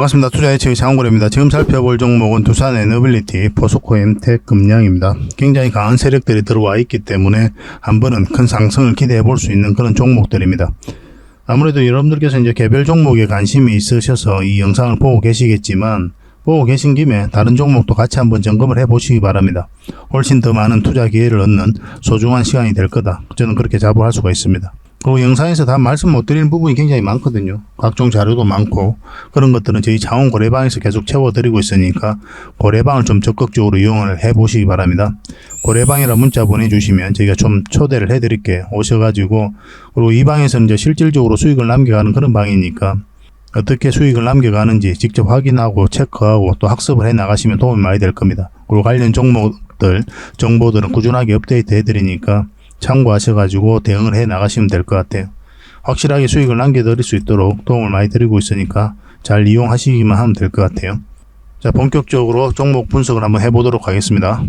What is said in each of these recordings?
반갑습니다. 투자예측의 장원고래입니다. 지금 살펴볼 종목은 두산 에너빌리티, 포스코 엠텍, 금양입니다. 굉장히 강한 세력들이 들어와 있기 때문에 한 번은 큰 상승을 기대해 볼 수 있는 그런 종목들입니다. 아무래도 여러분들께서 이제 개별 종목에 관심이 있으셔서 이 영상을 보고 계시겠지만, 보고 계신 김에 다른 종목도 같이 한번 점검을 해 보시기 바랍니다. 훨씬 더 많은 투자 기회를 얻는 소중한 시간이 될 거다. 저는 그렇게 자부할 수가 있습니다. 그리고 영상에서 다 말씀 못 드리는 부분이 굉장히 많거든요. 각종 자료도 많고 그런 것들은 저희 자원 고래방에서 계속 채워드리고 있으니까 고래방을 좀 적극적으로 이용을 해 보시기 바랍니다. 고래방이라 문자 보내주시면 저희가 좀 초대를 해드릴게요. 오셔가지고, 그리고 이 방에서는 이제 실질적으로 수익을 남겨가는 그런 방이니까 어떻게 수익을 남겨가는지 직접 확인하고 체크하고 또 학습을 해 나가시면 도움이 많이 될 겁니다. 그리고 관련 종목들, 정보들은 꾸준하게 업데이트 해드리니까 참고하셔가지고 대응을 해 나가시면 될 것 같아요. 확실하게 수익을 남겨드릴 수 있도록 도움을 많이 드리고 있으니까 잘 이용하시기만 하면 될 것 같아요. 자, 본격적으로 종목 분석을 한번 해보도록 하겠습니다.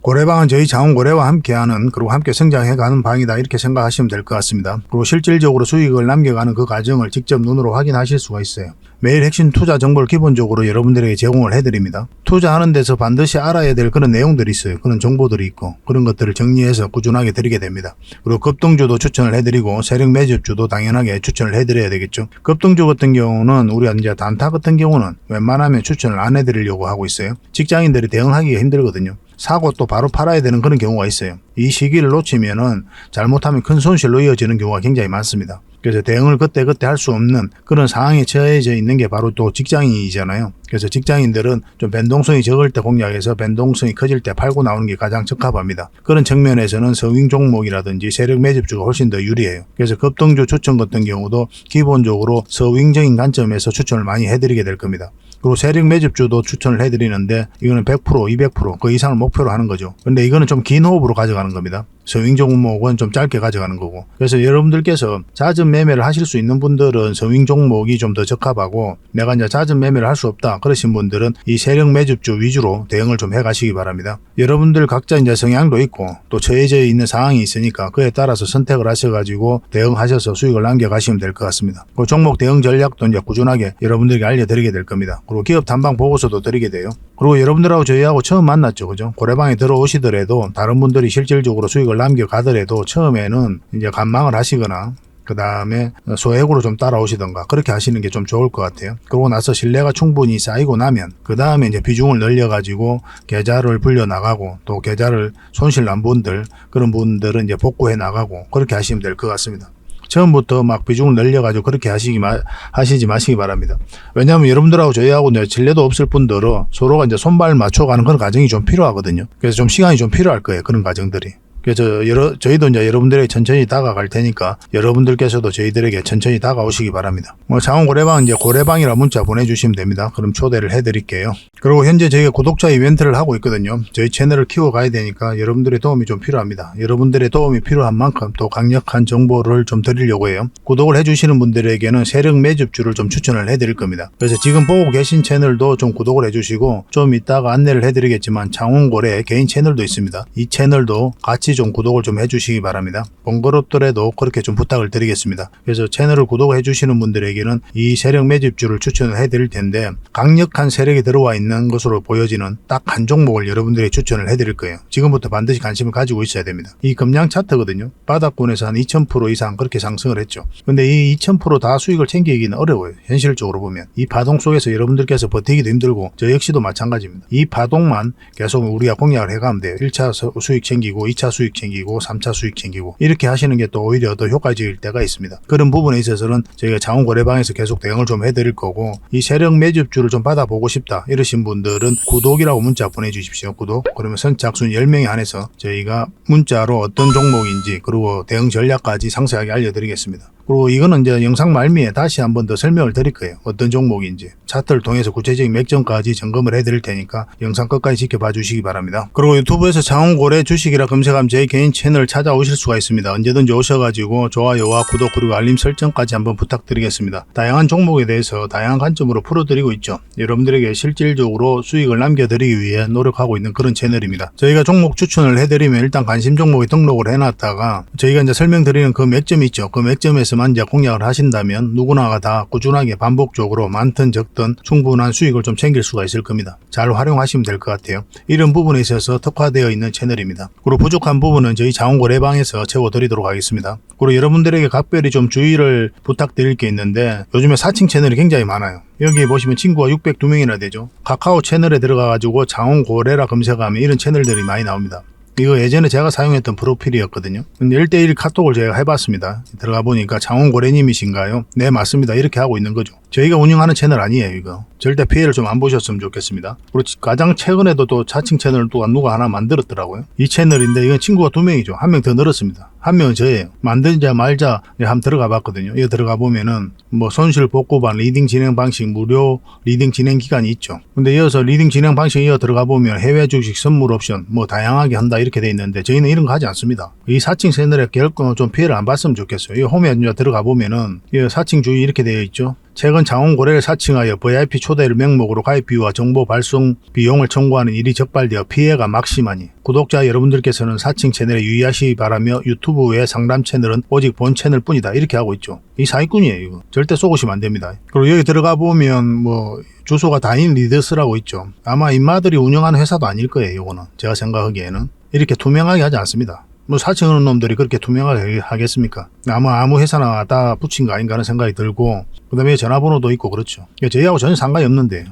고래방은 저희 자원고래와 함께하는, 그리고 함께 성장해가는 방이다, 이렇게 생각하시면 될 것 같습니다. 그리고 실질적으로 수익을 남겨가는 그 과정을 직접 눈으로 확인하실 수가 있어요. 매일 핵심 투자 정보를 기본적으로 여러분들에게 제공을 해드립니다. 투자하는 데서 반드시 알아야 될 그런 내용들이 있어요. 그런 정보들이 있고 그런 것들을 정리해서 꾸준하게 드리게 됩니다. 그리고 급등주도 추천을 해드리고 세력 매집주도 당연하게 추천을 해드려야 되겠죠. 급등주 같은 경우는 우리가 이제 단타 같은 경우는 웬만하면 추천을 안 해드리려고 하고 있어요. 직장인들이 대응하기가 힘들거든요. 사고 또 바로 팔아야 되는 그런 경우가 있어요. 이 시기를 놓치면은 잘못하면 큰 손실로 이어지는 경우가 굉장히 많습니다. 그래서 대응을 그때그때 할 수 없는 그런 상황에 처해져 있는 게 바로 또 직장인이잖아요. 그래서 직장인들은 좀 변동성이 적을 때 공략해서 변동성이 커질 때 팔고 나오는 게 가장 적합합니다. 그런 측면에서는 서윙 종목이라든지 세력 매집주가 훨씬 더 유리해요. 그래서 급등주 추천 같은 경우도 기본적으로 서윙적인 관점에서 추천을 많이 해드리게 될 겁니다. 그리고 세력 매집주도 추천을 해드리는데 이거는 100%, 200% 그 이상을 목표로 하는 거죠. 근데 이거는 좀 긴 호흡으로 가져가는 겁니다. 서윙 종목은 좀 짧게 가져가는 거고. 그래서 여러분들께서 잦은 매매를 하실 수 있는 분들은 서윙 종목이 좀 더 적합하고, 내가 이제 잦은 매매를 할 수 없다 그러신 분들은 이 세력 매집주 위주로 대응을 좀 해가시기 바랍니다. 여러분들 각자 이제 성향도 있고 또 처해져 있는 상황이 있으니까 그에 따라서 선택을 하셔가지고 대응하셔서 수익을 남겨가시면 될 것 같습니다. 그 종목 대응 전략도 이제 꾸준하게 여러분들에게 알려드리게 될 겁니다. 그리고 기업 탐방 보고서도 드리게 돼요. 그리고 여러분들하고 저희하고 처음 만났죠, 그죠? 고래방에 들어오시더라도 다른 분들이 실질적으로 수익을 남겨가더라도 처음에는 이제 관망을 하시거나 그 다음에 소액으로 좀 따라오시던가 그렇게 하시는 게 좀 좋을 것 같아요. 그러고 나서 신뢰가 충분히 쌓이고 나면 그 다음에 이제 비중을 늘려가지고 계좌를 불려 나가고, 또 계좌를 손실 난 분들, 그런 분들은 이제 복구해 나가고 그렇게 하시면 될 것 같습니다. 처음부터 막 비중을 늘려가지고 그렇게 하시지 마시기 바랍니다. 왜냐하면 여러분들하고 저희하고 신뢰도 없을 뿐더러 서로가 이제 손발 맞춰가는 그런 과정이 좀 필요하거든요. 그래서 좀 시간이 좀 필요할 거예요, 그런 과정들이. 그래서 저희도 이제 여러분들에게 천천히 다가갈 테니까 여러분들께서도 저희들에게 천천히 다가오시기 바랍니다. 자원 고래방 이제 고래방이라 문자 보내주시면 됩니다. 그럼 초대를 해드릴게요. 그리고 현재 저희가 구독자 이벤트를 하고 있거든요. 저희 채널을 키워가야 되니까 여러분들의 도움이 좀 필요합니다. 여러분들의 도움이 필요한 만큼 또 강력한 정보를 좀 드리려고 해요. 구독을 해주시는 분들에게는 세력 매집주를 좀 추천을 해드릴 겁니다. 그래서 지금 보고 계신 채널도 좀 구독을 해주시고, 좀 이따가 안내를 해드리겠지만 장원고래 개인 채널도 있습니다. 이 채널도 같이 좀 구독을 좀 해주시기 바랍니다. 번거롭더라도 그렇게 좀 부탁을 드리겠습니다. 그래서 채널을 구독해 주시는 분들에게는 이 세력 매집주를 추천을 해드릴 텐데, 강력한 세력이 들어와 있는 것으로 보여지는 딱 한 종목을 여러분들이 추천을 해드릴 거예요. 지금부터 반드시 관심을 가지고 있어야 됩니다. 이 금양 차트거든요. 바닥권에서 한 2000% 이상 그렇게 상승을 했죠. 근데 이 2000% 다 수익을 챙기기는 어려워요. 현실적으로 보면 이 파동 속에서 여러분들께서 버티기도 힘들고 저 역시도 마찬가지입니다. 이 파동만 계속 우리가 공략을 해가면 돼요. 1차 수익 챙기고 2차 수익 챙기고 3차 수익 챙기고 이렇게 하시는 게 또 오히려 더 효과적일 때가 있습니다. 그런 부분에 있어서는 저희가 자원고래방에서 계속 대응을 좀 해드릴 거고, 이 세력 매집주를 좀 받아보고 싶다 이러신 분들은 구독이라고 문자 보내주십시오. 구독. 그러면 선착순 10명에 한해서 저희가 문자로 어떤 종목인지 그리고 대응 전략까지 상세하게 알려드리겠습니다. 그리고 이거는 이제 영상 말미에 다시 한번 더 설명을 드릴 거예요. 어떤 종목인지. 차트를 통해서 구체적인 맥점까지 점검을 해드릴 테니까 영상 끝까지 지켜봐 주시기 바랍니다. 그리고 유튜브에서 자원고래 주식이라 검색하면 제 개인 채널 찾아오실 수가 있습니다. 언제든지 오셔가지고 좋아요와 구독 그리고 알림 설정까지 한번 부탁드리겠습니다. 다양한 종목에 대해서 다양한 관점으로 풀어드리고 있죠. 여러분들에게 실질적으로 수익을 남겨드리기 위해 노력하고 있는 그런 채널입니다. 저희가 종목 추천을 해드리면 일단 관심 종목에 등록을 해놨다가 저희가 이제 설명드리는 그 맥점이 있죠. 그 맥점에서 자리에서만 이제 공략을 하신다면 누구나가 다 꾸준하게 반복적으로 많든 적든 충분한 수익을 좀 챙길 수가 있을 겁니다. 잘 활용하시면 될 것 같아요. 이런 부분에 있어서 특화되어 있는 채널입니다. 그리고 부족한 부분은 저희 자원거래방에서 채워드리도록 하겠습니다. 그리고 여러분들에게 각별히 좀 주의를 부탁드릴 게 있는데 요즘에 사칭 채널이 굉장히 많아요. 여기 보시면 친구가 602명이나 되죠. 카카오 채널에 들어가가지고 자원거래라 검색하면 이런 채널들이 많이 나옵니다. 이거 예전에 제가 사용했던 프로필이었거든요. 근데 1대1 카톡을 제가 해봤습니다. 들어가 보니까 장원고래님이신가요? 네, 맞습니다. 이렇게 하고 있는 거죠. 저희가 운영하는 채널 아니에요, 이거. 절대 피해를 좀 안 보셨으면 좋겠습니다. 그리고 가장 최근에도 또 자칭 채널을 또 누가 하나 만들었더라고요. 이 채널인데 이건 친구가 2명이죠. 1명 더 늘었습니다. 1명은 저예요. 만들자 말자 한번 들어가 봤거든요. 이거 들어가 보면은 뭐 손실 복구반 리딩 진행 방식 무료 리딩 진행 기간이 있죠. 근데 이어서 리딩 진행 방식 이어 들어가 보면 해외 주식 선물 옵션 뭐 다양하게 한다 이렇게 돼 있는데 저희는 이런 거 하지 않습니다. 이 사칭 채널에 결코 좀 피해를 안 봤으면 좋겠어요. 이 홈에 들어가 보면은 이 사칭 주의 이렇게 되어 있죠. 최근 자원거래를 사칭하여 VIP 초대를 명목으로 가입 비유와 정보 발송 비용을 청구하는 일이 적발되어 피해가 막심하니 구독자 여러분들께서는 사칭 채널에 유의하시기 바라며 유튜브 외 상담 채널은 오직 본 채널 뿐이다 이렇게 하고 있죠. 이 사기꾼이에요. 이거 절대 속으시면 안 됩니다. 그리고 여기 들어가 보면 뭐 주소가 다인 리더스라고 있죠. 아마 인마들이 운영하는 회사도 아닐 거예요. 이거는 제가 생각하기에는 이렇게 투명하게 하지 않습니다. 뭐 사칭하는 놈들이 그렇게 투명하게 하겠습니까? 아무 회사나 다 붙인 거 아닌가 하는 생각이 들고 그 다음에 전화번호도 있고 그렇죠. 저희하고 전혀 상관이 없는데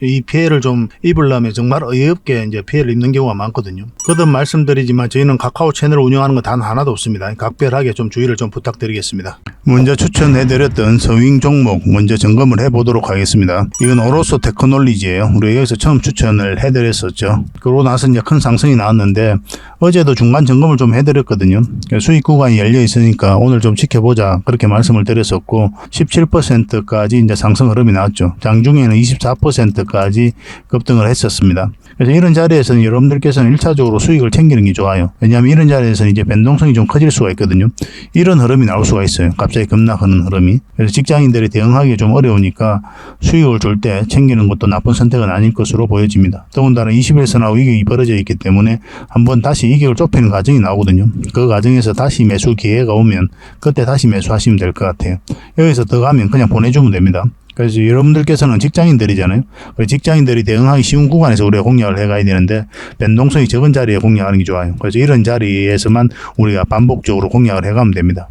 이 피해를 좀 입으려면 정말 어이없게 이제 피해를 입는 경우가 많거든요. 거듭 말씀드리지만 저희는 카카오 채널을 운영하는 건 단 하나도 없습니다. 각별하게 좀 주의를 좀 부탁드리겠습니다. 먼저 추천해드렸던 서윙 종목 먼저 점검을 해보도록 하겠습니다. 이건 오로소 테크놀리지예요. 우리 여기서 처음 추천을 해드렸었죠. 그러고 나서 이제 큰 상승이 나왔는데 어제도 중간 점검을 좀 해드렸거든요. 수익 구간이 열려 있으니까 오늘 좀 지켜보자 그렇게 말씀을 드렸었고 17%까지 이제 상승 흐름이 나왔죠. 장중에는 24%까지 급등을 했었습니다. 그래서 이런 자리에서는 여러분들께서는 1차적으로 수익을 챙기는 게 좋아요. 왜냐하면 이런 자리에서는 이제 변동성이 좀 커질 수가 있거든요. 이런 흐름이 나올 수가 있어요. 갑자기 급락하는 흐름이. 그래서 직장인들이 대응하기 좀 어려우니까 수익을 줄 때 챙기는 것도 나쁜 선택은 아닐 것으로 보여집니다. 더군다나 20일선하고 이격이 벌어져 있기 때문에 한번 다시 이격을 좁히는 과정이 나오거든요. 그 과정에서 다시 매수 기회가 오면 그때 다시 매수하시면 될 것 같아요. 여기서 더 가면 그냥 보내주면 됩니다. 그래서 여러분들께서는 직장인들이잖아요. 직장인들이 대응하기 쉬운 구간에서 우리가 공략을 해가야 되는데 변동성이 적은 자리에 공략하는 게 좋아요. 그래서 이런 자리에서만 우리가 반복적으로 공략을 해가면 됩니다.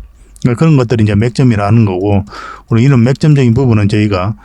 그런 것들이 이제 맥점이라는 거고, 우리 이런 맥점적인 부분은 저희가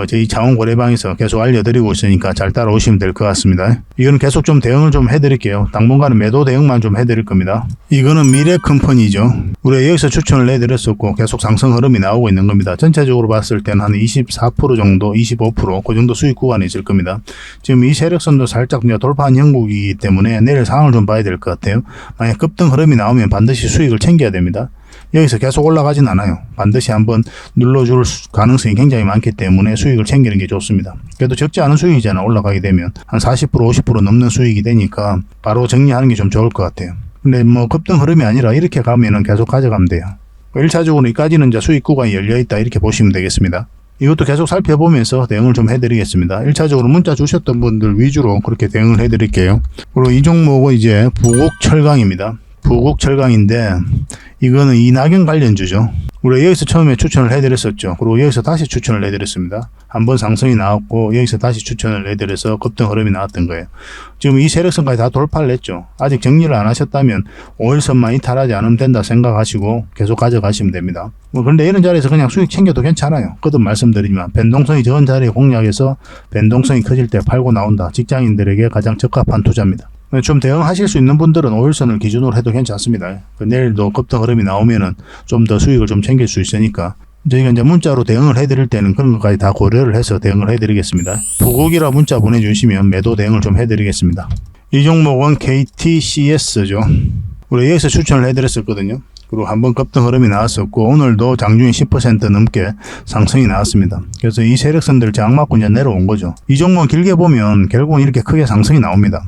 저희 자원거래방에서 계속 알려드리고 있으니까 잘 따라오시면 될 것 같습니다. 이거는 계속 좀 대응을 좀 해드릴게요. 당분간은 매도 대응만 좀 해드릴 겁니다. 이거는 미래컴퍼니죠. 우리가 여기서 추천을 해드렸었고 계속 상승 흐름이 나오고 있는 겁니다. 전체적으로 봤을 때는 한 24% 정도, 25% 그 정도 수익 구간이 있을 겁니다. 지금 이 세력선도 살짝 돌파한 형국이기 때문에 내일 상황을 좀 봐야 될 것 같아요. 만약 급등 흐름이 나오면 반드시 수익을 챙겨야 됩니다. 여기서 계속 올라가진 않아요. 반드시 한번 눌러줄 가능성이 굉장히 많기 때문에 수익을 챙기는 게 좋습니다. 그래도 적지 않은 수익이잖아. 올라가게 되면 한 40% 50% 넘는 수익이 되니까 바로 정리하는 게 좀 좋을 것 같아요. 근데 뭐 급등 흐름이 아니라 이렇게 가면은 계속 가져가면 돼요. 1차적으로 여기까지는 이제 수익 구간이 열려있다 이렇게 보시면 되겠습니다. 이것도 계속 살펴보면서 대응을 좀 해드리겠습니다. 1차적으로 문자 주셨던 분들 위주로 그렇게 대응을 해드릴게요. 그리고 이 종목은 이제 부곡철강입니다. 부곡철강인데 이거는 이낙연 관련주죠. 우리가 여기서 처음에 추천을 해드렸었죠. 그리고 여기서 다시 추천을 해드렸습니다. 한번 상승이 나왔고 여기서 다시 추천을 해드려서 급등 흐름이 나왔던 거예요. 지금 이 세력선까지 다 돌파를 했죠. 아직 정리를 안 하셨다면 5일선만 이탈하지 않으면 된다 생각하시고 계속 가져가시면 됩니다. 그런데 이런 자리에서 그냥 수익 챙겨도 괜찮아요. 거듭 말씀드리지만 변동성이 적은 자리에 공략해서 변동성이 커질 때 팔고 나온다. 직장인들에게 가장 적합한 투자입니다. 좀 대응하실 수 있는 분들은 5일선을 기준으로 해도 괜찮습니다. 내일도 급등 흐름이 나오면은 좀 더 수익을 좀 챙길 수 있으니까 저희가 이제 문자로 대응을 해드릴 때는 그런 것까지 다 고려를 해서 대응을 해드리겠습니다. 부곡이라 문자 보내주시면 매도 대응을 좀 해드리겠습니다. 이 종목은 KTCS죠. 우리 여기서 추천을 해드렸었거든요. 그리고 한번 급등 흐름이 나왔었고 오늘도 장중에 10% 넘게 상승이 나왔습니다. 그래서 이 세력선들 장맞고 이제 내려온 거죠. 이 종목은 길게 보면 결국은 이렇게 크게 상승이 나옵니다.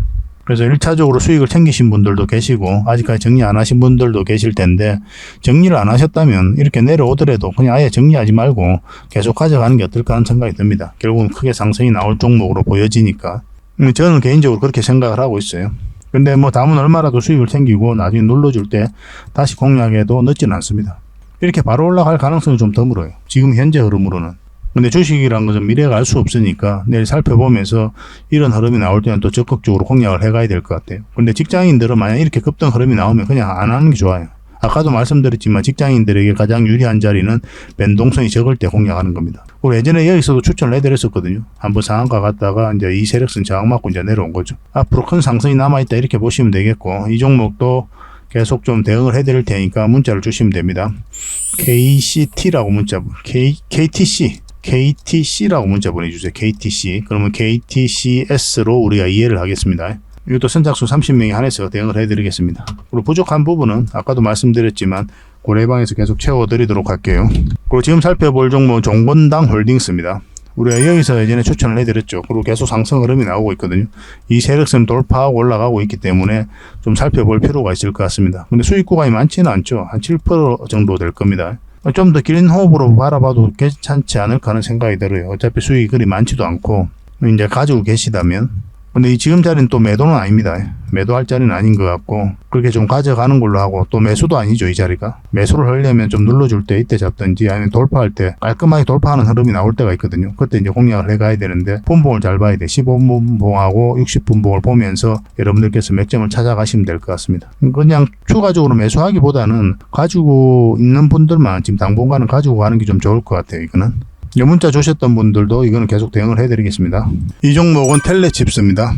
그래서 1차적으로 수익을 챙기신 분들도 계시고 아직까지 정리 안 하신 분들도 계실 텐데 정리를 안 하셨다면 이렇게 내려오더라도 그냥 아예 정리하지 말고 계속 가져가는 게 어떨까 하는 생각이 듭니다. 결국은 크게 상승이 나올 종목으로 보여지니까 저는 개인적으로 그렇게 생각을 하고 있어요. 근데 뭐 담은 얼마라도 수익을 챙기고 나중에 눌러줄 때 다시 공략해도 늦지는 않습니다. 이렇게 바로 올라갈 가능성이 좀 드물어요. 지금 현재 흐름으로는. 근데 주식이란 것은 미래가 알 수 없으니까 내일 살펴보면서 이런 흐름이 나올 때는 또 적극적으로 공략을 해가야 될 것 같아요. 근데 직장인들은 만약 이렇게 급등 흐름이 나오면 그냥 안 하는 게 좋아요. 아까도 말씀드렸지만 직장인들에게 가장 유리한 자리는 변동성이 적을 때 공략하는 겁니다. 그리고 예전에 여기서도 추천을 해드렸었거든요. 한번 상한가 갔다가 이제 이 세력선 저항 맞고 이제 내려온 거죠. 앞으로 큰 상승이 남아있다 이렇게 보시면 되겠고, 이 종목도 계속 좀 대응을 해드릴 테니까 문자를 주시면 됩니다. KCT라고 문자, KTC라고 문자 보내주세요. KTC. 그러면 KTCS로 우리가 이해를 하겠습니다. 이것도 선착순 30명에 한해서 대응을 해드리겠습니다. 그리고 부족한 부분은 아까도 말씀드렸지만 고래방에서 계속 채워드리도록 할게요. 그리고 지금 살펴볼 종목은 종건당 홀딩스입니다. 우리가 여기서 예전에 추천을 해드렸죠. 그리고 계속 상승 흐름이 나오고 있거든요. 이 세력선 돌파하고 올라가고 있기 때문에 좀 살펴볼 필요가 있을 것 같습니다. 근데 수익 구간이 많지는 않죠. 한 7% 정도 될 겁니다. 좀 더 긴 호흡으로 바라봐도 괜찮지 않을까 하는 생각이 들어요. 어차피 수익이 그리 많지도 않고 이제 가지고 계시다면. 근데 이 지금 자리는 또 매도는 아닙니다. 매도할 자리는 아닌 것 같고 그렇게 좀 가져가는 걸로 하고, 또 매수도 아니죠. 이 자리가 매수를 하려면 좀 눌러줄 때 이때 잡든지 아니면 돌파할 때 깔끔하게 돌파하는 흐름이 나올 때가 있거든요. 그때 이제 공략을 해가야 되는데 분봉을 잘 봐야 돼. 15분봉하고 60분봉을 보면서 여러분들께서 맥점을 찾아가시면 될 것 같습니다. 그냥 추가적으로 매수하기보다는 가지고 있는 분들만 지금 당분간은 가지고 가는 게 좀 좋을 것 같아요. 이거는 문자 주셨던 분들도 이거는 계속 대응을 해드리겠습니다. 이 종목은 텔레칩스입니다.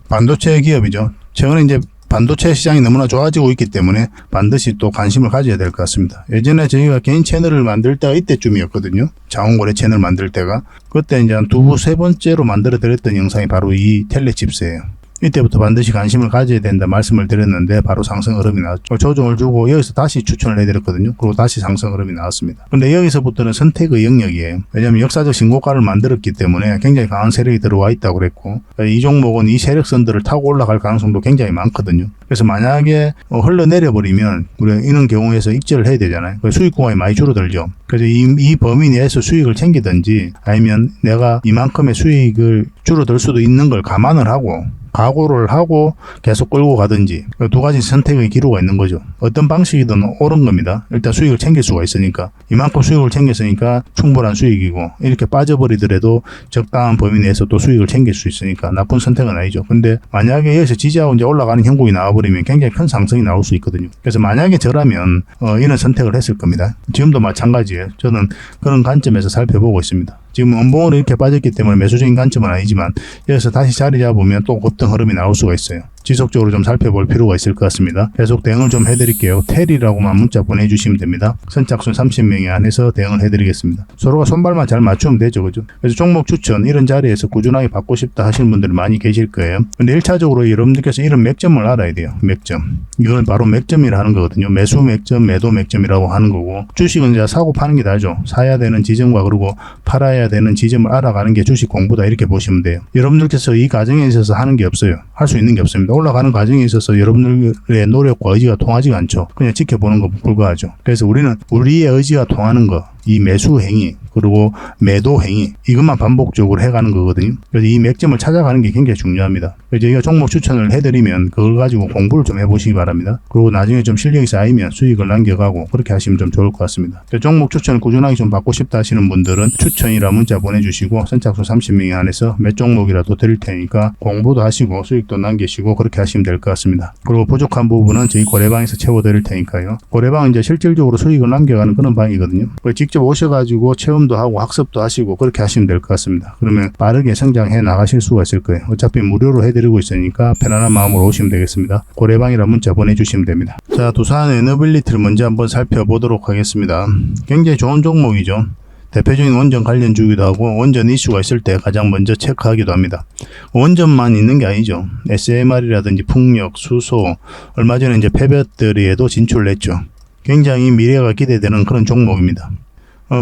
반도체 기업이죠. 최근에 이제 반도체 시장이 너무나 좋아지고 있기 때문에 반드시 또 관심을 가져야 될 것 같습니다. 예전에 저희가 개인 채널을 만들 때가 이때쯤이었거든요. 자원거래 채널 만들 때가. 그때 이제 한 세 번째로 만들어 드렸던 영상이 바로 이 텔레칩스예요. 이때부터 반드시 관심을 가져야 된다 말씀을 드렸는데 바로 상승 흐름이 나왔죠. 조정을 주고 여기서 다시 추천을 해드렸거든요. 그리고 다시 상승 흐름이 나왔습니다. 근데 여기서부터는 선택의 영역이에요. 왜냐하면 역사적 신고가를 만들었기 때문에 굉장히 강한 세력이 들어와 있다고 그랬고, 이 종목은 이 세력선들을 타고 올라갈 가능성도 굉장히 많거든요. 그래서 만약에 흘러내려 버리면 우리가 이런 경우에서 익절을 해야 되잖아요. 수익 구간이 많이 줄어들죠. 그래서 이 범위 내에서 수익을 챙기든지 아니면 내가 이만큼의 수익을 줄어들 수도 있는 걸 감안을 하고 각오를 하고 계속 끌고 가든지, 두 가지 선택의 기로가 있는 거죠. 어떤 방식이든 옳은 겁니다. 일단 수익을 챙길 수가 있으니까, 이만큼 수익을 챙겼으니까 충분한 수익이고, 이렇게 빠져버리더라도 적당한 범위 내에서 또 수익을 챙길 수 있으니까 나쁜 선택은 아니죠. 근데 만약에 여기서 지지하고 이제 올라가는 형국이 나와버리면 굉장히 큰 상승이 나올 수 있거든요. 그래서 만약에 저라면 이런 선택을 했을 겁니다. 지금도 마찬가지예요. 저는 그런 관점에서 살펴보고 있습니다. 지금 원봉으로 이렇게 빠졌기 때문에 매수적인 관점은 아니지만 여기서 다시 자리 잡으면 또 급등 흐름이 나올 수가 있어요. 지속적으로 좀 살펴볼 필요가 있을 것 같습니다. 계속 대응을 좀 해드릴게요. 텔이라고만 문자 보내주시면 됩니다. 선착순 30명에 한해서 대응을 해드리겠습니다. 서로가 손발만 잘 맞추면 되죠. 그죠? 그래서 종목 추천 이런 자리에서 꾸준하게 받고 싶다 하시는 분들이 많이 계실 거예요. 근데 1차적으로 여러분들께서 이런 맥점을 알아야 돼요. 맥점. 이걸 바로 맥점이라 하는 거거든요. 매수 맥점, 매도 맥점이라고 하는 거고, 주식은 이제 사고 파는 게 다죠. 사야 되는 지점과 그리고 팔아야 되는 지점을 알아가는 게 주식 공부다 이렇게 보시면 돼요. 여러분들께서 이 과정에 있어서 하는 게 없어요. 할 수 있는 게 없습니다. 올라가는 과정에 있어서 여러분들의 노력과 의지가 통하지가 않죠. 그냥 지켜보는 것 불과하죠. 그래서 우리는 우리의 의지가 통하는 거, 이 매수 행위 그리고 매도 행위, 이것만 반복적으로 해가는 거거든요. 그래서 이 맥점을 찾아가는 게 굉장히 중요합니다. 그래서 저희가 종목 추천을 해드리면 그걸 가지고 공부를 좀 해보시기 바랍니다. 그리고 나중에 좀 실력이 쌓이면 수익을 남겨가고 그렇게 하시면 좀 좋을 것 같습니다. 종목 추천을 꾸준하게 좀 받고 싶다 하시는 분들은 추천이라 문자 보내주시고 선착순 30명에 한해서 몇 종목이라도 드릴 테니까 공부도 하시고 수익도 남기시고 그렇게 하시면 될 것 같습니다. 그리고 부족한 부분은 저희 고래방에서 채워드릴 테니까요. 고래방은 이제 실질적으로 수익을 남겨가는 그런 방이거든요. 직접 오셔가지고 체험도 하고 학습도 하시고 그렇게 하시면 될 것 같습니다. 그러면 빠르게 성장해 나가실 수가 있을 거예요. 어차피 무료로 해드리고 있으니까 편안한 마음으로 오시면 되겠습니다. 고래방이라 문자 보내주시면 됩니다. 자, 두산 에너빌리티를 먼저 한번 살펴보도록 하겠습니다. 굉장히 좋은 종목이죠. 대표적인 원전 관련주기도 하고 원전 이슈가 있을 때 가장 먼저 체크하기도 합니다. 원전만 있는 게 아니죠. SMR이라든지 풍력, 수소, 얼마 전에 이제 폐배터리에도 진출을 했죠. 굉장히 미래가 기대되는 그런 종목입니다.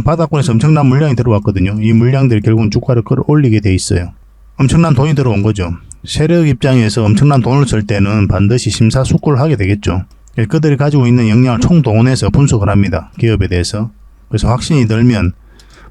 바닥권에서 엄청난 물량이 들어왔거든요. 이 물량들이 결국은 주가를 끌어올리게 돼 있어요. 엄청난 돈이 들어온 거죠. 세력 입장에서 엄청난 돈을 쓸 때는 반드시 심사숙고를 하게 되겠죠. 그들이 가지고 있는 역량을 총동원해서 분석을 합니다. 기업에 대해서. 그래서 확신이 들면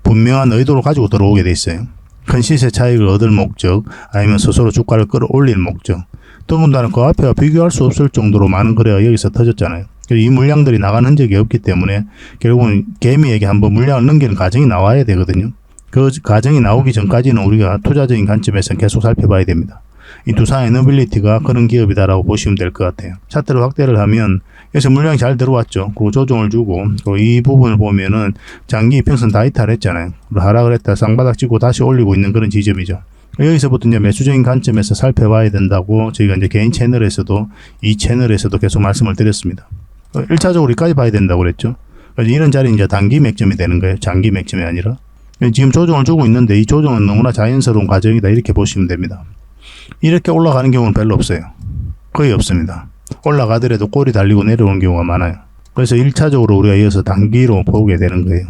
분명한 의도를 가지고 들어오게 돼 있어요. 큰 시세 차익을 얻을 목적, 아니면 스스로 주가를 끌어올릴 목적. 더군다나 그 앞에와 비교할 수 없을 정도로 많은 거래가 여기서 터졌잖아요. 이 물량들이 나간 흔적이 없기 때문에 결국은 개미에게 한번 물량을 넘기는 과정이 나와야 되거든요. 그 과정이 나오기 전까지는 우리가 투자적인 관점에서 계속 살펴봐야 됩니다. 이 두산 에너빌리티가 그런 기업이다라고 보시면 될 것 같아요. 차트를 확대를 하면 여기서 물량이 잘 들어왔죠. 그리고 조정을 주고 그리고 이 부분을 보면은 장기 이평선 다 이탈했잖아요. 하락을 했다 쌍바닥 찍고 다시 올리고 있는 그런 지점이죠. 여기서부터 이제 매수적인 관점에서 살펴봐야 된다고 저희가 이제 개인 채널에서도 이 채널에서도 계속 말씀을 드렸습니다. 1차적으로 여기까지 봐야 된다고 그랬죠. 그래서 이런 자리는 이제 단기 맥점이 되는 거예요. 장기 맥점이 아니라. 지금 조정을 주고 있는데 이 조정은 너무나 자연스러운 과정이다 이렇게 보시면 됩니다. 이렇게 올라가는 경우는 별로 없어요. 거의 없습니다. 올라가더라도 꼬리 달리고 내려오는 경우가 많아요. 그래서 1차적으로 우리가 이어서 단기로 보게 되는 거예요.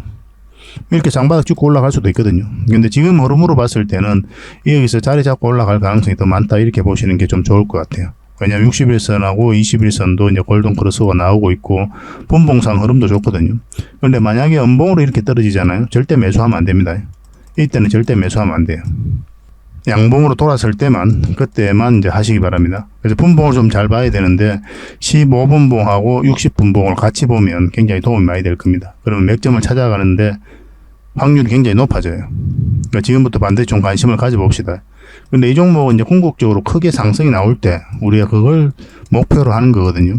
이렇게 장바닥 찍고 올라갈 수도 있거든요. 근데 지금 흐름으로 봤을 때는 여기서 자리 잡고 올라갈 가능성이 더 많다 이렇게 보시는 게 좀 좋을 것 같아요. 왜냐하면 60일선하고 21선도 이제 골든 크로스가 나오고 있고 분봉상 흐름도 좋거든요. 그런데 만약에 음봉으로 이렇게 떨어지잖아요. 절대 매수하면 안 됩니다. 이때는 절대 매수하면 안 돼요. 양봉으로 돌았을 때만 그때만 이제 하시기 바랍니다. 그래서 분봉을 좀 잘 봐야 되는데 15분봉하고 60분봉을 같이 보면 굉장히 도움이 많이 될 겁니다. 그러면 맥점을 찾아가는데 확률이 굉장히 높아져요. 그러니까 지금부터 반드시 좀 관심을 가져봅시다. 근데 이 종목은 이제 궁극적으로 크게 상승이 나올 때 우리가 그걸 목표로 하는 거거든요.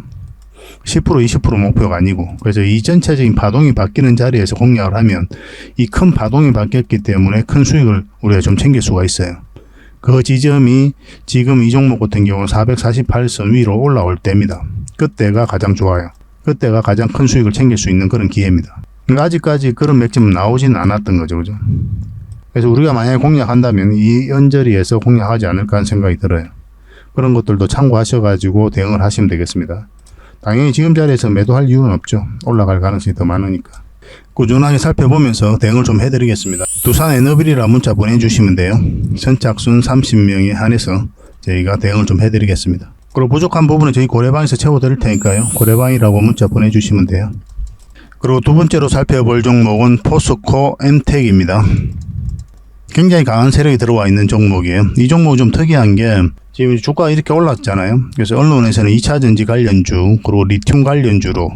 10% 20% 목표가 아니고. 그래서 이 전체적인 파동이 바뀌는 자리에서 공략을 하면 이 큰 파동이 바뀌었기 때문에 큰 수익을 우리가 좀 챙길 수가 있어요. 그 지점이 지금 이 종목 같은 경우는 448선 위로 올라올 때입니다. 그때가 가장 좋아요. 그때가 가장 큰 수익을 챙길 수 있는 그런 기회입니다. 그러니까 아직까지 그런 맥점은 나오지는 않았던 거죠. 그죠? 그래서 우리가 만약에 공략한다면 이 언저리에서 공략하지 않을까 하는 생각이 들어요. 그런 것들도 참고하셔가지고 대응을 하시면 되겠습니다. 당연히 지금 자리에서 매도할 이유는 없죠. 올라갈 가능성이 더 많으니까. 꾸준하게 살펴보면서 대응을 좀 해드리겠습니다. 두산 에너빌이라 문자 보내주시면 돼요. 선착순 30명에 한해서 저희가 대응을 좀 해드리겠습니다. 그리고 부족한 부분은 저희 고래방에서 채워드릴 테니까요. 고래방이라고 문자 보내주시면 돼요. 그리고 두 번째로 살펴볼 종목은 포스코 엠텍입니다. 굉장히 강한 세력이 들어와 있는 종목이에요. 이 종목은 좀 특이한 게 지금 주가가 이렇게 올랐잖아요. 그래서 언론에서는 2차전지 관련주 그리고 리튬 관련주로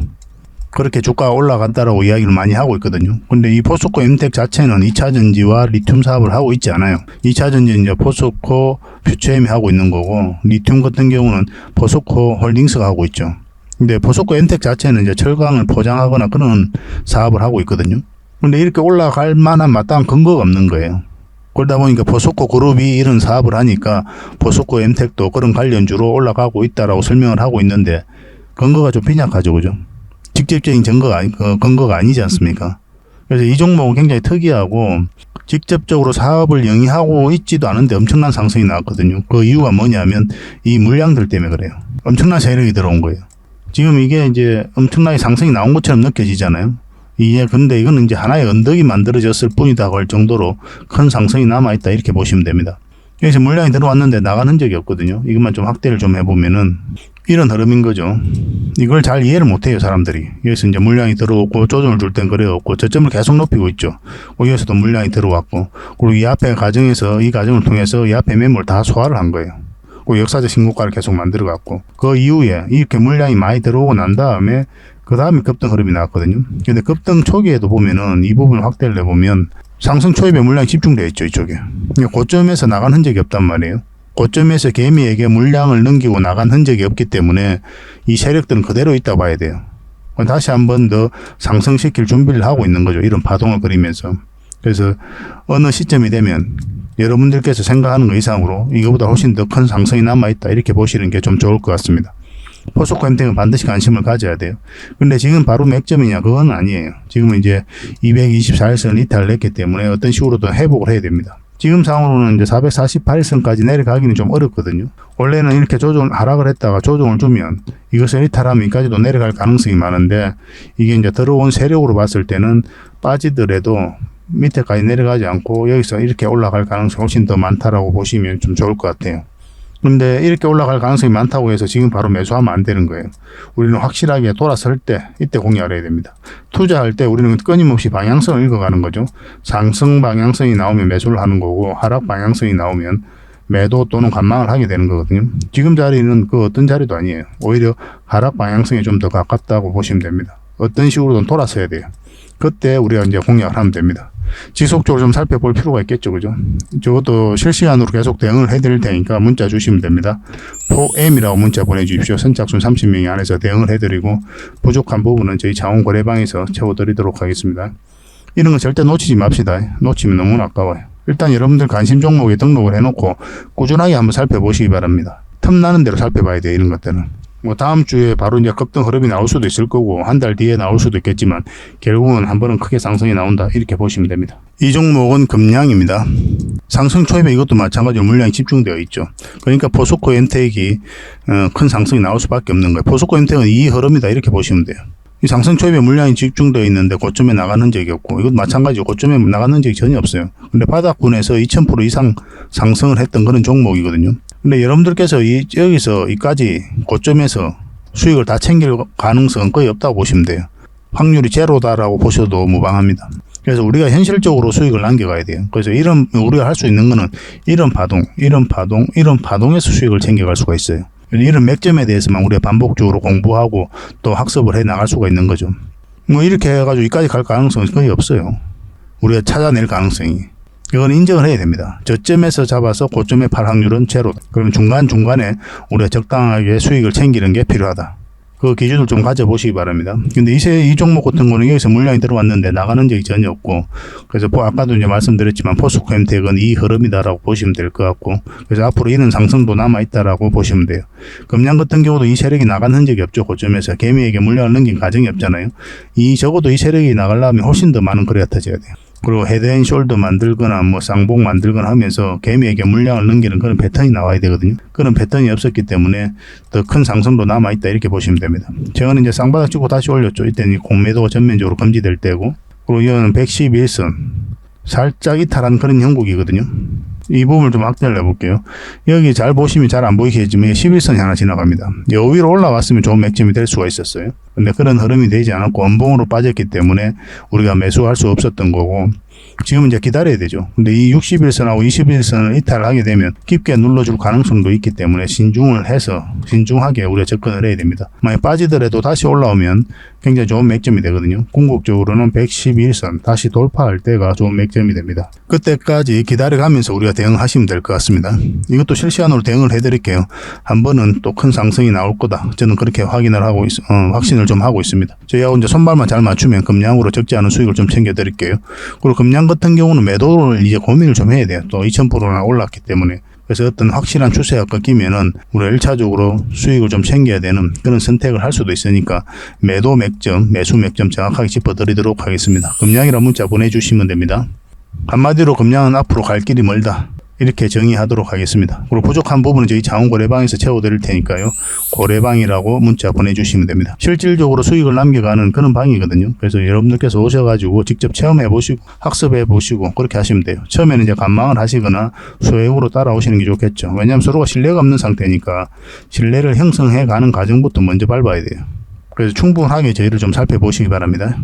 그렇게 주가가 올라간다라고 이야기를 많이 하고 있거든요. 근데 이 포스코 엠텍 자체는 2차전지와 리튬 사업을 하고 있지 않아요. 2차전지는 이제 포스코 퓨처엠이 하고 있는 거고 리튬 같은 경우는 포스코 홀딩스가 하고 있죠. 근데 포스코 엠텍 자체는 이제 철강을 포장하거나 그런 사업을 하고 있거든요. 근데 이렇게 올라갈 만한 마땅한 근거가 없는 거예요. 그러다 보니까 포스코 그룹이 이런 사업을 하니까 포스코 엠텍도 그런 관련주로 올라가고 있다라고 설명을 하고 있는데 근거가 좀 빈약하죠. 그죠? 직접적인 근거가 아니지 않습니까? 그래서 이 종목은 굉장히 특이하고 직접적으로 사업을 영위하고 있지도 않은데 엄청난 상승이 나왔거든요. 그 이유가 뭐냐면 이 물량들 때문에 그래요. 엄청난 세력이 들어온 거예요. 지금 이게 이제 엄청나게 상승이 나온 것처럼 느껴지잖아요. 근데 이거는 이제 하나의 언덕이 만들어졌을 뿐이다 할 정도로 큰 상승이 남아있다 이렇게 보시면 됩니다. 여기서 물량이 들어왔는데 나간 흔적이 없거든요. 이것만 좀 확대를 좀 해보면은 이런 흐름인 거죠. 이걸 잘 이해를 못해요 사람들이. 여기서 이제 물량이 들어오고 조정을 줄 땐 그래왔고 저점을 계속 높이고 있죠. 여기서도 물량이 들어왔고 그리고 이 앞에 과정에서 이 과정을 통해서 이 앞에 매물 다 소화를 한 거예요. 그 역사적 신고가를 계속 만들어 갔고 그 이후에 이렇게 물량이 많이 들어오고 난 다음에 그 다음에 급등 흐름이 나왔거든요. 근데 급등 초기에도 보면은 이 부분을 확대를 해보면 상승 초입에 물량이 집중되어 있죠. 이쪽에. 고점에서 나간 흔적이 없단 말이에요. 고점에서 개미에게 물량을 넘기고 나간 흔적이 없기 때문에 이 세력들은 그대로 있다 봐야 돼요. 다시 한 번 더 상승시킬 준비를 하고 있는 거죠. 이런 파동을 그리면서. 그래서 어느 시점이 되면 여러분들께서 생각하는 것 이상으로 이거보다 훨씬 더 큰 상승이 남아있다 이렇게 보시는 게 좀 좋을 것 같습니다. 포스코 엠텍은 반드시 관심을 가져야 돼요. 근데 지금 바로 맥점이냐? 그건 아니에요. 지금은 이제 224일선 이탈을 했기 때문에 어떤 식으로든 회복을 해야 됩니다. 지금 상으로는 이제 448일선까지 내려가기는 좀 어렵거든요. 원래는 이렇게 하락을 했다가 조정을 주면 이것을 이탈하면 여기까지도 내려갈 가능성이 많은데 이게 이제 들어온 세력으로 봤을 때는 빠지더라도 밑에까지 내려가지 않고 여기서 이렇게 올라갈 가능성이 훨씬 더 많다라고 보시면 좀 좋을 것 같아요. 근데 이렇게 올라갈 가능성이 많다고 해서 지금 바로 매수하면 안 되는 거예요. 우리는 확실하게 돌아설 때 이때 공략을 해야 됩니다. 투자할 때 우리는 끊임없이 방향성을 읽어가는 거죠. 상승 방향성이 나오면 매수를 하는 거고 하락 방향성이 나오면 매도 또는 관망을 하게 되는 거거든요. 지금 자리는 그 어떤 자리도 아니에요. 오히려 하락 방향성에 좀 더 가깝다고 보시면 됩니다. 어떤 식으로든 돌아서야 돼요. 그때 우리가 이제 공략을 하면 됩니다. 지속적으로 좀 살펴볼 필요가 있겠죠. 그죠? 저것도 실시간으로 계속 대응을 해드릴 테니까 문자 주시면 됩니다. 포엠이라고 문자 보내주십시오. 선착순 30명이 안에서 대응을 해드리고 부족한 부분은 저희 자원거래방에서 채워드리도록 하겠습니다. 이런 거 절대 놓치지 맙시다. 놓치면 너무 아까워요. 일단 여러분들 관심 종목에 등록을 해놓고 꾸준하게 한번 살펴보시기 바랍니다. 틈나는 대로 살펴봐야 돼요. 이런 것들은. 뭐 다음 주에 바로 이제 급등 흐름이 나올 수도 있을 거고 한 달 뒤에 나올 수도 있겠지만 결국은 한 번은 크게 상승이 나온다 이렇게 보시면 됩니다. 이 종목은 금량입니다. 상승 초입에 이것도 마찬가지로 물량이 집중되어 있죠. 그러니까 포스코 엔텍이 큰 상승이 나올 수밖에 없는 거예요. 포스코 엔텍은 이 흐름이다 이렇게 보시면 돼요. 이 상승 초입에 물량이 집중되어 있는데 고점에 나가는 적이 없고 이것도 마찬가지로 고점에 나가는 적이 전혀 없어요. 근데 바닥권에서 2000% 이상 상승을 했던 그런 종목이거든요. 근데 여러분들께서 여기서 이까지 고점에서 수익을 다 챙길 가능성은 거의 없다고 보시면 돼요. 확률이 제로다라고 보셔도 무방합니다. 그래서 우리가 현실적으로 수익을 남겨가야 돼요. 그래서 우리가 할 수 있는 거는 이런 파동에서 수익을 챙겨갈 수가 있어요. 이런 맥점에 대해서만 우리가 반복적으로 공부하고 또 학습을 해 나갈 수가 있는 거죠. 뭐 이렇게 해가지고 이까지 갈 가능성은 거의 없어요. 우리가 찾아낼 가능성이. 이건 인정을 해야 됩니다. 저점에서 잡아서 고점에 팔 확률은 제로. 그러면 중간중간에 우리가 적당하게 수익을 챙기는 게 필요하다. 그 기준을 좀 가져보시기 바랍니다. 근데 이 종목 같은 거는 여기서 물량이 들어왔는데 나가는 적이 전혀 없고, 그래서 아까도 이제 말씀드렸지만 포스코 엠텍은 이 흐름이다라고 보시면 될 것 같고, 그래서 앞으로 이런 상승도 남아있다라고 보시면 돼요. 금량 같은 경우도 이 세력이 나간 흔적이 없죠. 고점에서 개미에게 물량을 넘긴 과정이 없잖아요. 적어도 이 세력이 나가려면 훨씬 더 많은 거래가 터져야 돼요. 그리고 헤드앤숄더 만들거나 뭐 쌍봉 만들거나 하면서 개미에게 물량을 넘기는 그런 패턴이 나와야 되거든요. 그런 패턴이 없었기 때문에 더 큰 상승도 남아있다 이렇게 보시면 됩니다. 제가는 이제 쌍바닥 찍고 다시 올렸죠. 이때는 공매도가 전면적으로 금지될 때고, 그리고 이거는 111선 살짝 이탈한 그런 형국이거든요. 이 부분을 좀 확대를 해볼게요. 여기 잘 보시면 잘 안 보이겠지만 11선이 하나 지나갑니다. 여 위로 올라왔으면 좋은 맥점이 될 수가 있었어요. 근데 그런 흐름이 되지 않았고 원봉으로 빠졌기 때문에 우리가 매수할 수 없었던 거고, 지금 이제 기다려야 되죠. 근데 이 61선하고 21선을 이탈을 하게 되면 깊게 눌러줄 가능성도 있기 때문에 신중을 해서 신중하게 우리가 접근을 해야 됩니다. 만약 빠지더라도 다시 올라오면 굉장히 좋은 맥점이 되거든요. 궁극적으로는 111선 다시 돌파할 때가 좋은 맥점이 됩니다. 그때까지 기다려가면서 우리가 대응하시면 될 것 같습니다. 이것도 실시간으로 대응을 해드릴게요. 한 번은 또 큰 상승이 나올 거다. 저는 그렇게 확신을 좀 하고 있습니다. 저희하고 이제 손발만 잘 맞추면 금량으로 적지 않은 수익을 좀 챙겨드릴게요. 그리고 금량 같은 경우는 매도를 이제 고민을 좀 해야 돼요. 또 2000%나 올랐기 때문에. 그래서 어떤 확실한 추세가 꺾이면은 우리가 1차적으로 수익을 좀 챙겨야 되는 그런 선택을 할 수도 있으니까 매도 맥점, 매수 맥점 정확하게 짚어드리도록 하겠습니다. 금량이란 문자 보내주시면 됩니다. 한마디로 금량은 앞으로 갈 길이 멀다. 이렇게 정의하도록 하겠습니다. 그리고 부족한 부분은 저희 자원거래방에서 채워드릴 테니까요. 고래방이라고 문자 보내주시면 됩니다. 실질적으로 수익을 남겨가는 그런 방이거든요. 그래서 여러분들께서 오셔가지고 직접 체험해보시고 학습해보시고 그렇게 하시면 돼요. 처음에는 이제 관망을 하시거나 소액으로 따라오시는 게 좋겠죠. 왜냐하면 서로가 신뢰가 없는 상태니까 신뢰를 형성해가는 과정부터 먼저 밟아야 돼요. 그래서 충분하게 저희를 좀 살펴보시기 바랍니다.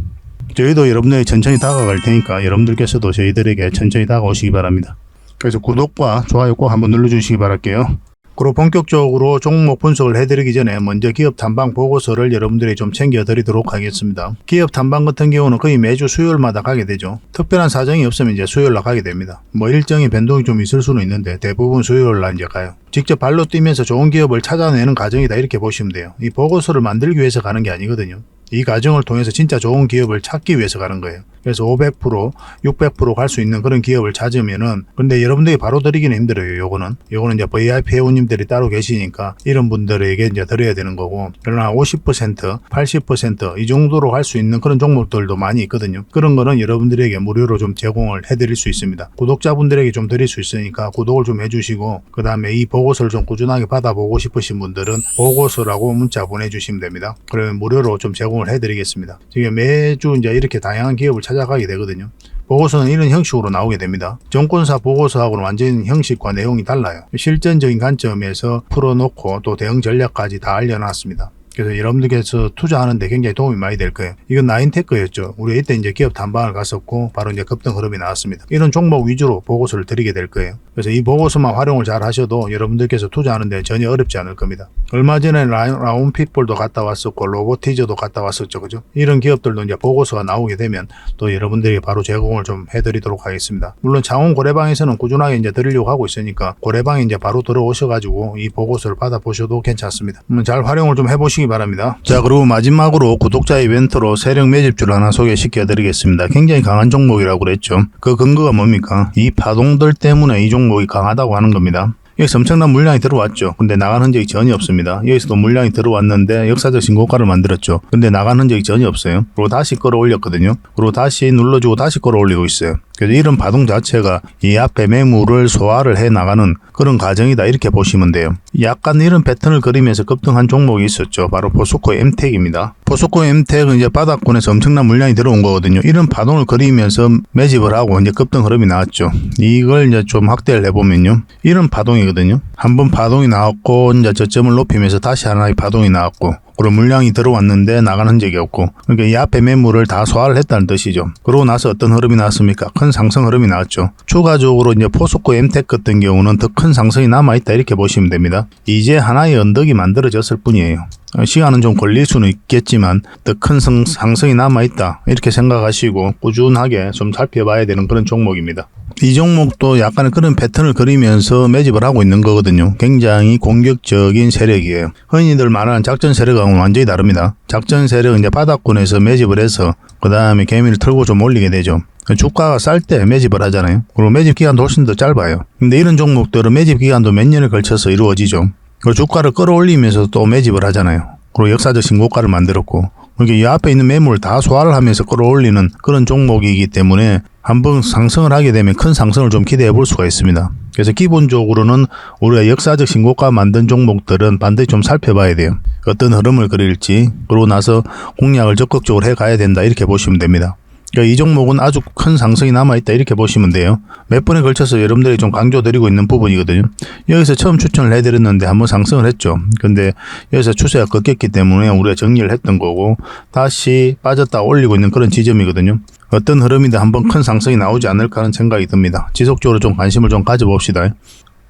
저희도 여러분들이 천천히 다가갈 테니까 여러분들께서도 저희들에게 천천히 다가오시기 바랍니다. 그래서 구독과 좋아요 꼭 한번 눌러주시기 바랄게요. 그리고 본격적으로 종목 분석을 해드리기 전에 먼저 기업 탐방 보고서를 여러분들이 좀 챙겨드리도록 하겠습니다. 기업 탐방 같은 경우는 거의 매주 수요일마다 가게 되죠. 특별한 사정이 없으면 이제 수요일날 가게 됩니다. 뭐 일정의 변동이 좀 있을 수는 있는데 대부분 수요일날 이제 가요. 직접 발로 뛰면서 좋은 기업을 찾아내는 과정이다 이렇게 보시면 돼요. 이 보고서를 만들기 위해서 가는 게 아니거든요. 이 과정을 통해서 진짜 좋은 기업을 찾기 위해서 가는 거예요. 그래서 500%, 600% 갈 수 있는 그런 기업을 찾으면은, 근데 여러분들이 바로 드리기는 힘들어요. 요거는 이제 VIP 회원님들이 따로 계시니까 이런 분들에게 이제 드려야 되는 거고, 그러나 50%, 80% 이 정도로 갈 수 있는 그런 종목들도 많이 있거든요. 그런 거는 여러분들에게 무료로 좀 제공을 해드릴 수 있습니다. 구독자분들에게 좀 드릴 수 있으니까 구독을 좀 해주시고, 그 다음에 이 보고서를 좀 꾸준하게 받아보고 싶으신 분들은 보고서라고 문자 보내주시면 됩니다. 그러면 무료로 좀 제공을 해드리겠습니다. 지금 매주 이제 이렇게 다양한 기업을 찾아가게 되거든요. 보고서는 이런 형식으로 나오게 됩니다. 정권사 보고서하고는 완전 형식과 내용이 달라요. 실전적인 관점에서 풀어놓고 또 대응 전략까지 다 알려놨습니다. 그래서 여러분들께서 투자하는데 굉장히 도움이 많이 될 거예요. 이건 나인테크였죠. 우리 이때 이제 기업 탐방을 갔었고 바로 이제 급등 흐름이 나왔습니다. 이런 종목 위주로 보고서를 드리게 될 거예요. 그래서 이 보고서만 활용을 잘 하셔도 여러분들께서 투자하는데 전혀 어렵지 않을 겁니다. 얼마 전에 라운핏볼도 갔다 왔었고 로보티저도 갔다 왔었죠. 그죠? 이런 기업들도 이제 보고서가 나오게 되면 또 여러분들이 바로 제공을 좀 해드리도록 하겠습니다. 물론 창원 고래방에서는 꾸준하게 이제 드리려고 하고 있으니까 고래방에 이제 바로 들어오셔가지고 이 보고서를 받아보셔도 괜찮습니다. 잘 활용을 좀 해보시기 바랍니다. 자, 그리고 마지막으로 구독자 이벤트로 세력 매집주를 하나 소개시켜 드리겠습니다. 굉장히 강한 종목이라고 그랬죠. 그 근거가 뭡니까? 이 파동들 때문에 이 종목이 강하다고 하는 겁니다. 여기서 엄청난 물량이 들어왔죠. 근데 나간 흔적이 전혀 없습니다. 여기서도 물량이 들어왔는데 역사적 신고가를 만들었죠. 근데 나간 흔적이 전혀 없어요. 그리고 다시 끌어올렸거든요. 그리고 다시 눌러주고 다시 끌어올리고 있어요. 그래서 이런 파동 자체가 이 앞에 매물을 소화를 해 나가는 그런 과정이다 이렇게 보시면 돼요. 약간 이런 패턴을 그리면서 급등한 종목이 있었죠. 바로 포스코 엠텍입니다. 포스코 엠텍은 이제 바닥권에서 엄청난 물량이 들어온 거거든요. 이런 파동을 그리면서 매집을 하고 이제 급등 흐름이 나왔죠. 이걸 이제 좀 확대를 해보면요. 이런 파동이거든요. 한번 파동이 나왔고 이제 저점을 높이면서 다시 하나의 파동이 나왔고 그리고 물량이 들어왔는데 나간 흔적이 없고 그러니까 이 앞에 매물을 다 소화를 했다는 뜻이죠. 그러고 나서 어떤 흐름이 나왔습니까? 큰 상승 흐름이 나왔죠. 추가적으로 이제 포스코 엠텍 같은 경우는 더 큰 상승이 남아있다 이렇게 보시면 됩니다. 이제 하나의 언덕이 만들어졌을 뿐이에요. 시간은 좀 걸릴 수는 있겠지만 더 큰 상승이 남아있다 이렇게 생각하시고 꾸준하게 좀 살펴봐야 되는 그런 종목입니다. 이 종목도 약간의 그런 패턴을 그리면서 매집을 하고 있는 거거든요. 굉장히 공격적인 세력이에요. 흔히들 말하는 작전 세력하고는 완전히 다릅니다. 작전 세력은 이제 바닥권에서 매집을 해서 그 다음에 개미를 털고 좀 올리게 되죠. 주가가 쌀 때 매집을 하잖아요. 그리고 매집 기간도 훨씬 더 짧아요. 근데 이런 종목들은 매집 기간도 몇 년에 걸쳐서 이루어지죠. 그리고 주가를 끌어올리면서 또 매집을 하잖아요. 그리고 역사적 신고가를 만들었고 그러니까 이 앞에 있는 매물을 다 소화를 하면서 끌어올리는 그런 종목이기 때문에 한번 상승을 하게 되면 큰 상승을 좀 기대해 볼 수가 있습니다. 그래서 기본적으로는 우리가 역사적 신고가 만든 종목들은 반드시 좀 살펴봐야 돼요. 어떤 흐름을 그릴지 그러고 나서 공략을 적극적으로 해 가야 된다 이렇게 보시면 됩니다. 그러니까 이 종목은 아주 큰 상승이 남아있다 이렇게 보시면 돼요. 몇 번에 걸쳐서 여러분들이 좀 강조드리고 있는 부분이거든요. 여기서 처음 추천을 해드렸는데 한번 상승을 했죠. 근데 여기서 추세가 꺾였기 때문에 우리가 정리를 했던 거고 다시 빠졌다 올리고 있는 그런 지점이거든요. 어떤 흐름인데 한번 큰 상승이 나오지 않을까 하는 생각이 듭니다. 지속적으로 좀 관심을 좀 가져봅시다.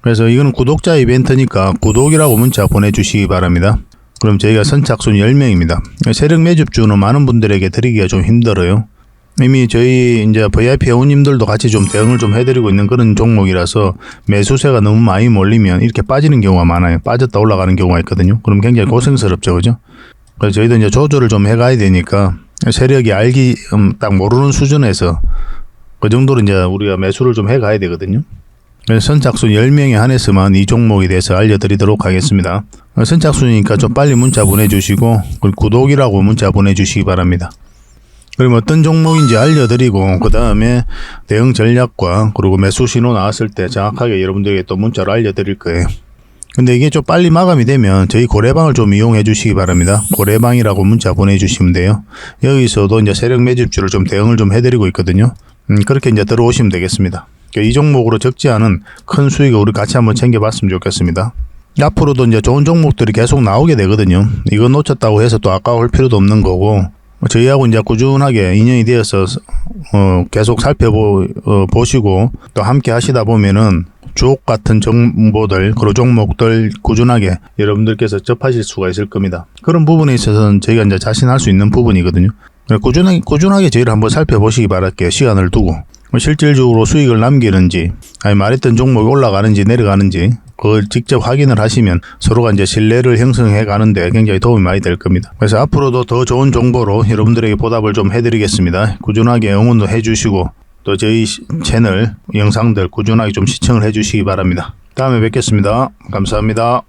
그래서 이거는 구독자 이벤트니까 구독이라고 문자 보내주시기 바랍니다. 그럼 저희가 선착순 10명입니다. 세력 매집주는 많은 분들에게 드리기가 좀 힘들어요. 이미 저희 이제 VIP 회원님들도 같이 좀 대응을 좀 해드리고 있는 그런 종목이라서 매수세가 너무 많이 몰리면 이렇게 빠지는 경우가 많아요. 빠졌다 올라가는 경우가 있거든요. 그럼 굉장히 고생스럽죠, 그죠? 그래서 저희도 이제 조절을 좀 해가야 되니까 세력이 알기 딱 모르는 수준에서 그 정도로 이제 우리가 매수를 좀 해가야 되거든요. 그래서 선착순 10명에 한해서만 이 종목에 대해서 알려드리도록 하겠습니다. 선착순이니까 좀 빨리 문자 보내주시고 구독이라고 문자 보내주시기 바랍니다. 그럼 어떤 종목인지 알려드리고 그 다음에 대응 전략과 그리고 매수 신호 나왔을 때 정확하게 여러분들에게 또 문자로 알려드릴 거예요. 근데 이게 좀 빨리 마감이 되면 저희 고래방을 좀 이용해 주시기 바랍니다. 고래방이라고 문자 보내주시면 돼요. 여기서도 이제 세력 매집주를 좀 대응을 좀 해드리고 있거든요. 그렇게 이제 들어오시면 되겠습니다. 이 종목으로 적지 않은 큰 수익을 우리 같이 한번 챙겨봤으면 좋겠습니다. 앞으로도 이제 좋은 종목들이 계속 나오게 되거든요. 이거 놓쳤다고 해서 또 아까울 필요도 없는 거고 저희하고 이제 꾸준하게 인연이 되어서 계속 살펴보시고 또 함께 하시다 보면은 주옥 같은 정보들 그리고 종목들 꾸준하게 여러분들께서 접하실 수가 있을 겁니다. 그런 부분에 있어서는 저희가 이제 자신할 수 있는 부분이거든요. 꾸준하게 저희를 한번 살펴보시기 바랄게요. 시간을 두고 실질적으로 수익을 남기는지 아니 말했던 종목이 올라가는지 내려가는지 그걸 직접 확인을 하시면 서로가 이제 신뢰를 형성해 가는데 굉장히 도움이 많이 될 겁니다. 그래서 앞으로도 더 좋은 정보로 여러분들에게 보답을 좀 해드리겠습니다. 꾸준하게 응원도 해주시고 또 저희 채널 영상들 꾸준하게 좀 시청을 해주시기 바랍니다. 다음에 뵙겠습니다. 감사합니다.